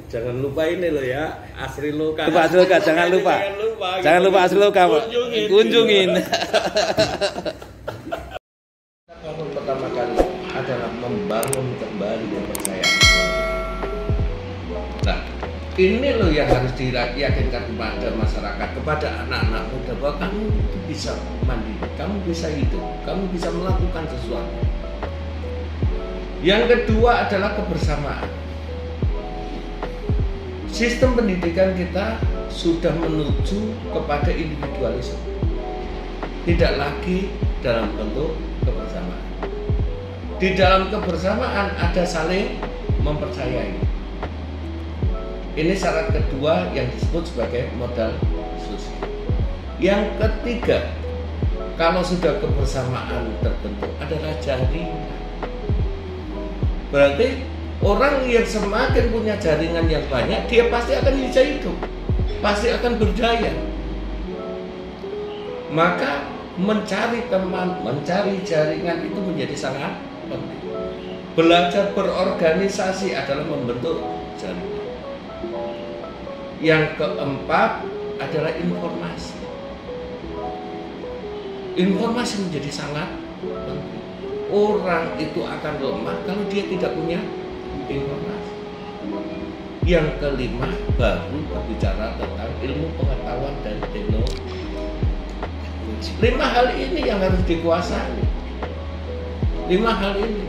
Jangan lupa ini loh ya, Asri Loka. Lupa Asri Loka, jangan lupa. Jangan lupa Asri Loka, Pak. Kunjungin. Bangun pertama kali adalah membangun kembali kepercayaan. Nah, ini loh yang harus diyakinkan kepada masyarakat, kepada anak-anak muda bahwa kamu bisa mandiri, kamu bisa hidup, kamu bisa melakukan sesuatu. Yang kedua adalah kebersamaan. Sistem pendidikan kita sudah menuju kepada individualisme, tidak lagi dalam bentuk kebersamaan. Di dalam kebersamaan ada saling mempercayai. Ini syarat kedua yang disebut sebagai modal sosial. Yang ketiga, kalau sudah kebersamaan terbentuk adalah jaringan. Berarti orang yang semakin punya jaringan yang banyak, dia pasti akan bisa hidup, pasti akan berdaya. Maka mencari teman, mencari jaringan itu menjadi sangat penting. Belajar berorganisasi adalah membentuk jaringan. Yang keempat adalah informasi. Informasi menjadi sangat penting. Orang itu akan lemah kalau dia tidak punya informasi. Yang kelima baru berbicara tentang ilmu pengetahuan dan teknologi. 5 hal ini yang harus dikuasai. 5 hal ini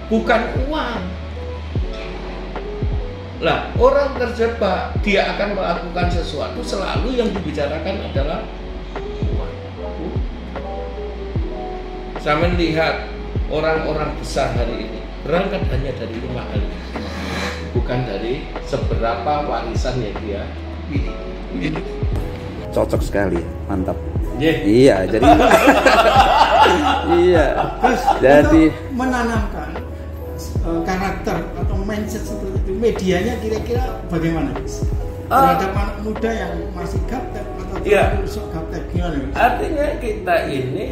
bukan uang. Lah, orang terjebak, dia akan melakukan sesuatu selalu yang dibicarakan adalah uang. Saya melihat orang-orang besar hari ini berangkat hanya dari 5 hal ini, bukan dari seberapa warisan yang dia miliki. Cocok sekali, mantap. Yeah. Iya, jadi iya. Terus Jadi menanamkan karakter atau mindset seperti itu, medianya kira-kira bagaimana, Mas? Terhadap anak muda yang masih gaptek atau terusuk gaptek, gimana, Mas? Artinya kita ini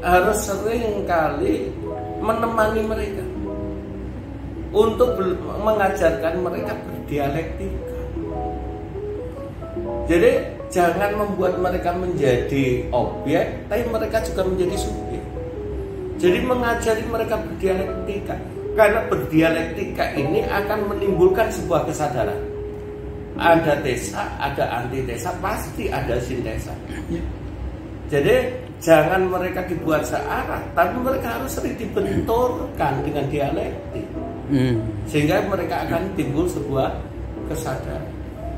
harus sering kali menemani mereka untuk mengajarkan mereka berdialektika. Jadi jangan membuat mereka menjadi objek, tapi mereka juga menjadi subjek. Jadi mengajari mereka berdialektika, karena berdialektika ini akan menimbulkan sebuah kesadaran. Ada tesa, ada antitesa, pasti ada sintesa. Jadi jangan mereka dibuat searah, tapi mereka harus sering dibenturkan dengan dialektik, sehingga mereka akan timbul sebuah kesadaran.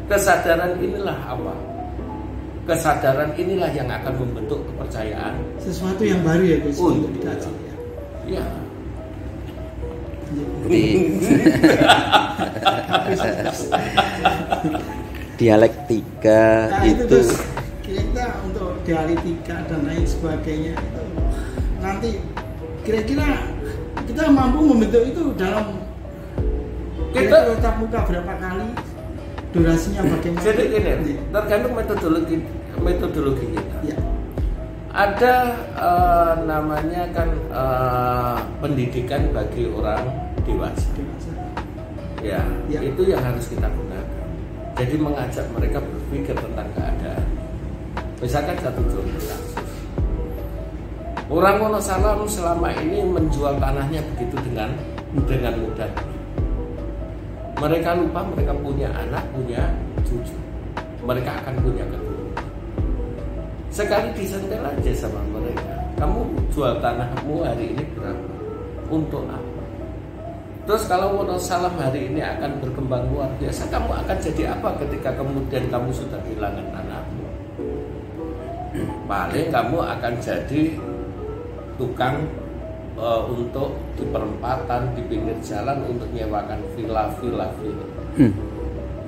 Kesadaran inilah apa? Kesadaran inilah yang akan membentuk kepercayaan. Sesuatu yang baru ya, Gus, untuk dikaji. Ya. dialektika Nah, itu kira-kira untuk dialektika dan lain sebagainya itu nanti kira-kira kita mampu membentuk itu dalam kita tatap muka berapa kali, durasinya bagaimana? Jadi gini, tergantung metodologi kita. Ya. Ada namanya kan pendidikan bagi orang dewasa. Ya, itu yang harus kita gunakan. Jadi mengajak mereka berpikir tentang keadaan. Misalkan satu contoh kasus, orang Wonosalam selama ini menjual tanahnya begitu dengan mudah. Mereka lupa mereka punya anak, punya cucu. Mereka akan punya keturunan. Sekali disentil aja sama mereka, kamu jual tanahmu hari ini berapa? Untuk apa? Terus kalau Wonosalam hari ini akan berkembang luar biasa, kamu akan jadi apa ketika kemudian kamu sudah kehilangan tanahmu? Paling kamu akan jadi tukang untuk di perempatan, di pinggir jalan untuk nyewakan villa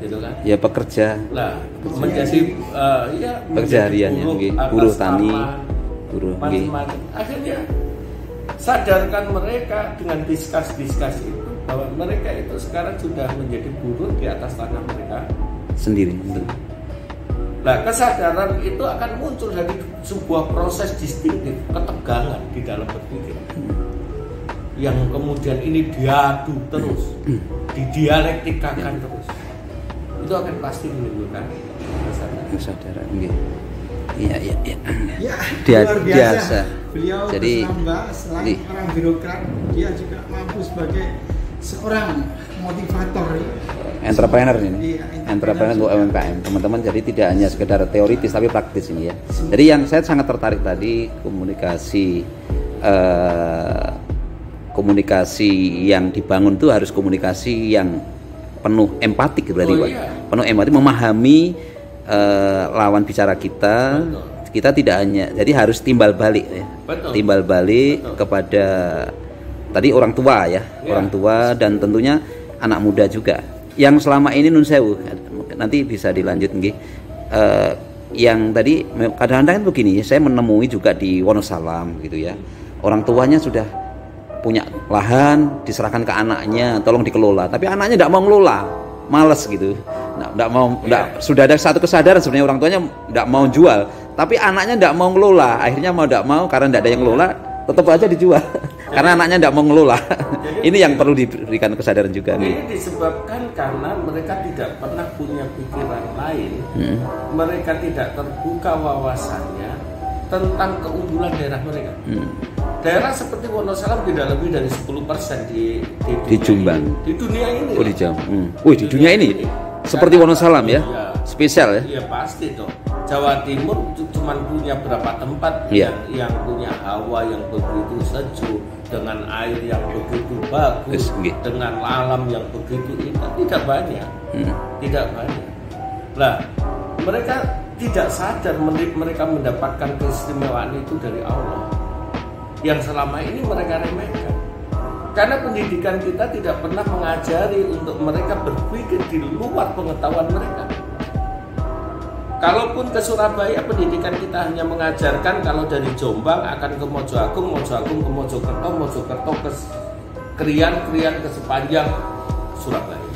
gitu kan? Ya pekerja. Lah menjadi pekerja hariannya, buruh tani, buruh. Akhirnya sadarkan mereka dengan diskus itu bahwa mereka itu sekarang sudah menjadi buruh di atas tanah mereka sendiri. Nah, kesadaran itu akan muncul dari sebuah proses distinktif, ketegangan di dalam berpikir, yang kemudian ini diadu terus, didialektikakan terus. itu akan pasti menimbulkan kesadaran. Iya. Ya, Dia luar biasa. Beliau Jadi, selain orang birokrat, dia juga mampu sebagai seorang motivator. Entrepreneur ini, Iya, entrepreneur untuk UMKM, teman-teman. Jadi tidak hanya sekedar teoritis tapi praktis ini ya. Jadi yang saya sangat tertarik tadi komunikasi yang dibangun itu harus komunikasi yang penuh empatik berarti Pak. Penuh empati, memahami lawan bicara kita. Betul. Kita tidak hanya, jadi harus timbal balik ya. Betul. Timbal balik Betul. kepada tadi orang tua ya, orang tua dan tentunya anak muda juga. Yang selama ini nun sewu, nanti bisa dilanjut nggih. Yang tadi kadang-kadang kan begini, saya menemui juga di Wonosalam gitu ya. Orang tuanya sudah punya lahan, diserahkan ke anaknya, tolong dikelola. Tapi anaknya tidak mau ngelola, males gitu. Sudah ada satu kesadaran sebenarnya orang tuanya tidak mau jual, tapi anaknya tidak mau ngelola. Akhirnya mau tidak mau karena tidak ada yang ngelola, tetap aja dijual. Karena anaknya tidak mau ngelola. Ini yang perlu diberikan kesadaran juga. Ini disebabkan karena mereka tidak pernah punya pikiran lain, mereka tidak terbuka wawasannya tentang keunggulan daerah mereka. Daerah seperti Wonosalam tidak lebih dari 10% di Jombang. Di dunia ini. Oh di Jawa. Di dunia ini. Seperti Wonosalam ya. Iya. Spesial ya. Iya pasti dong. Jawa Timur cuma punya berapa tempat yang punya hawa yang begitu sejuk, dengan air yang begitu bagus, dengan alam yang begitu indah, tidak banyak. Tidak banyak. Lah, mereka tidak sadar mereka mendapatkan keistimewaan itu dari Allah yang selama ini mereka remehkan. Karena pendidikan kita tidak pernah mengajari untuk mereka berpikir di luar pengetahuan mereka. Kalaupun ke Surabaya, pendidikan kita hanya mengajarkan kalau dari Jombang akan ke Mojoagung, Mojoagung ke Mojokerto, Mojokerto ke Krian ke sepanjang Surabaya.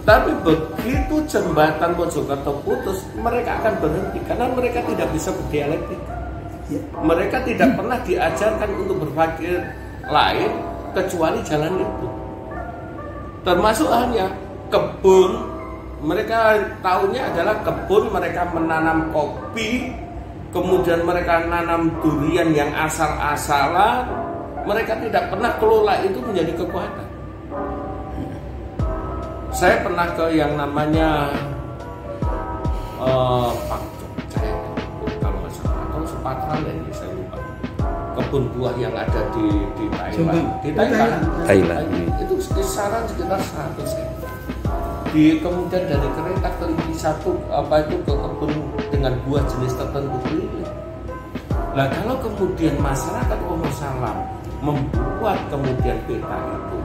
Tapi begitu jembatan Mojokerto putus, mereka akan berhenti karena mereka tidak bisa berdialektika. Mereka tidak pernah diajarkan untuk berpikir lain kecuali jalan itu. Termasuk hanya kebun, mereka tahunya adalah kebun, mereka menanam kopi, kemudian mereka nanam durian yang asal-asalan, mereka tidak pernah kelola itu menjadi kekuatan. Saya pernah ke yang namanya Pak Jogja, kalau nggak salah, atau Sumatera ini saya lupa. Kebun buah yang ada di Thailand. Di Thailand. Itu kisaran sekitar 100 hektar. Kemudian dari kereta ke ke kebun dengan buah jenis tertentu keliling. Nah kalau kemudian masyarakat Wonosalam membuat kemudian peta itu,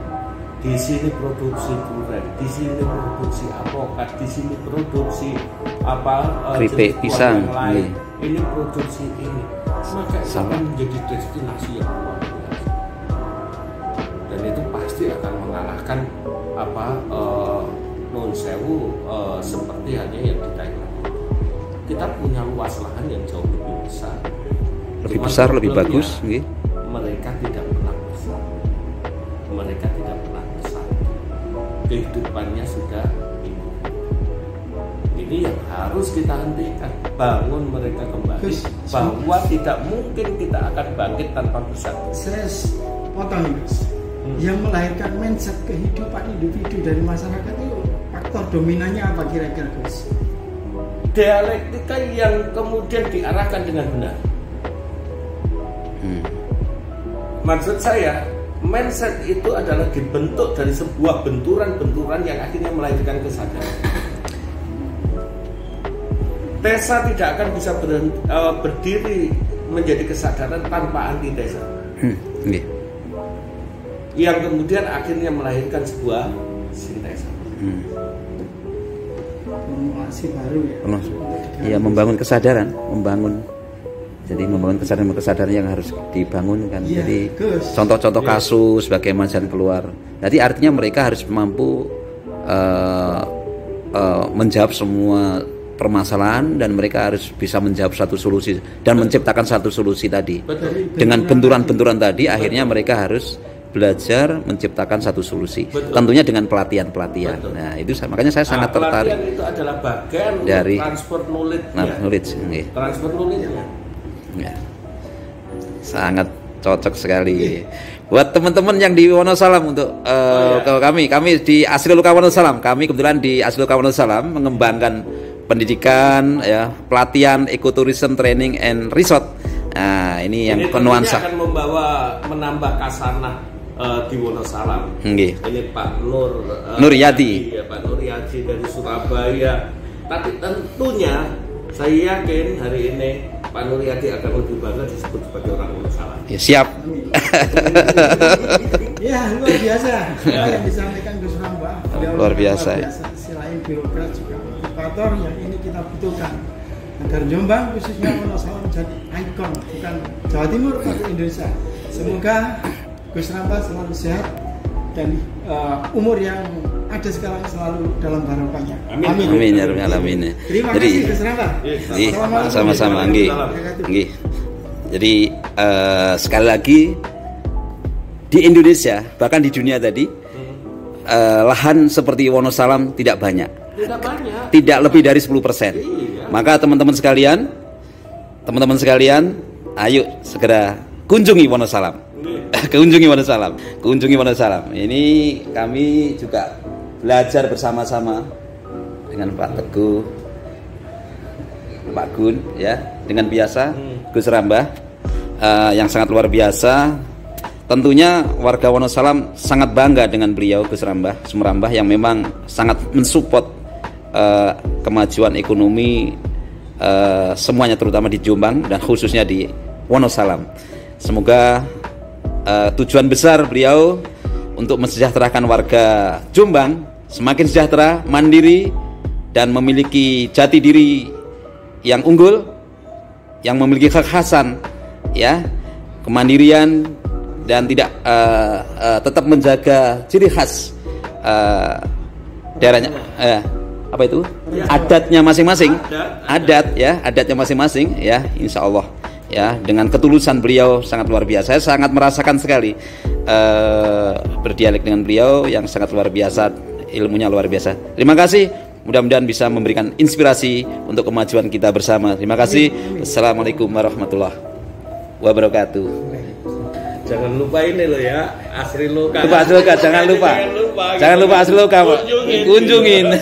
di sini produksi durian, di sini produksi apokat, di sini produksi keripik pisang, ini produksi ini, maka itu akan menjadi destinasi yang luar biasa. Dan itu pasti akan mengalahkan Nun Sewu seperti hanya yang di Thailand. Kita punya luas lahan yang jauh lebih besar. Lebih besar, lebih bagus. Mereka tidak pernah besar. Mereka tidak pernah besar. Kehidupannya sudah ini yang harus kita hentikan, bangun mereka kembali bahwa tidak mungkin kita akan bangkit tanpa bersatu. Saya potong Gus. Yang melahirkan mindset kehidupan individu dari masyarakat itu faktor dominannya apa kira-kira Gus? Dialektika yang kemudian diarahkan dengan benar. Maksud saya, mindset itu adalah dibentuk dari sebuah benturan-benturan yang akhirnya melahirkan kesadaran. Tesa tidak akan bisa berdiri menjadi kesadaran tanpa antitesa. Yang kemudian akhirnya melahirkan sebuah sintesa. Masih baru ya. Iya, membangun kesadaran, jadi membangun kesadaran yang harus dibangunkan. Ya, jadi contoh-contoh kasus bagaimana jalan keluar. Jadi artinya mereka harus mampu menjawab semua permasalahan dan mereka harus bisa menjawab satu solusi dan menciptakan satu solusi tadi. Dengan benturan-benturan tadi akhirnya mereka harus belajar menciptakan satu solusi. Betul. Tentunya dengan pelatihan-pelatihan. Betul. Nah, itu makanya saya sangat tertarik. Pelatihan itu adalah bagian dari transfer knowledge. knowledge. Nggih. Transfer knowledge. Ya. Sangat cocok sekali. Buat teman-teman yang di Wonosalam untuk kami di Asriluka Wonosalam, kami kebetulan di Asriluka Wonosalam mengembangkan pendidikan, ya, pelatihan, ekoturism, training and resort. Nah, ini yang penuansa akan menambah kasanah di Wonosalam. Ini Pak Nuryadi. Ya, Pak Nuryadi dari Surabaya. Tapi tentunya saya yakin hari ini Pak Nuryadi akan lebih bangga disebut sebagai orang Wonosalam. Ya, siap. Ya, luar biasa. Yang disampaikan Gus Ramba. Luar biasa. Selain birokrat juga motivator yang ini kita butuhkan agar Jombang khususnya Wonosalam jadi ikon bukan Jawa Timur tapi Indonesia. Semoga Gus Ramba selalu sehat dan umur yang ada sekarang selalu dalam barokahnya. Amin. Amin ya rabbal alamin. Terima kasih Gus Ramba. Sama-sama nggih. Nggih. Jadi sekali lagi di Indonesia bahkan di dunia tadi lahan seperti Wonosalam tidak banyak. Tidak lebih dari 10%. Maka teman-teman sekalian, ayo segera kunjungi Wonosalam. Kunjungi Wonosalam. Ini kami juga belajar bersama-sama dengan Pak Teguh, Pak Gun, ya, dengan biasa Gus Ramba yang sangat luar biasa. Tentunya warga Wonosalam sangat bangga dengan beliau Gus Ramba Sumrambah yang memang sangat mensupport kemajuan ekonomi semuanya, terutama di Jombang dan khususnya di Wonosalam. Semoga tujuan besar beliau untuk mensejahterakan warga Jombang semakin sejahtera, mandiri, dan memiliki jati diri yang unggul, yang memiliki kekhasan, ya, kemandirian, dan tidak tetap menjaga ciri khas daerahnya, apa itu, adatnya masing-masing, adatnya masing-masing, ya, insya Allah, ya, dengan ketulusan beliau sangat luar biasa. Saya sangat merasakan sekali berdialek dengan beliau yang sangat luar biasa, ilmunya luar biasa. Terima kasih, mudah-mudahan bisa memberikan inspirasi untuk kemajuan kita bersama. Terima kasih. Assalamualaikum warahmatullahi wabarakatuh. Jangan lupa ini loh ya, Asriluka. Jangan lupa Asriluka. Kunjungin.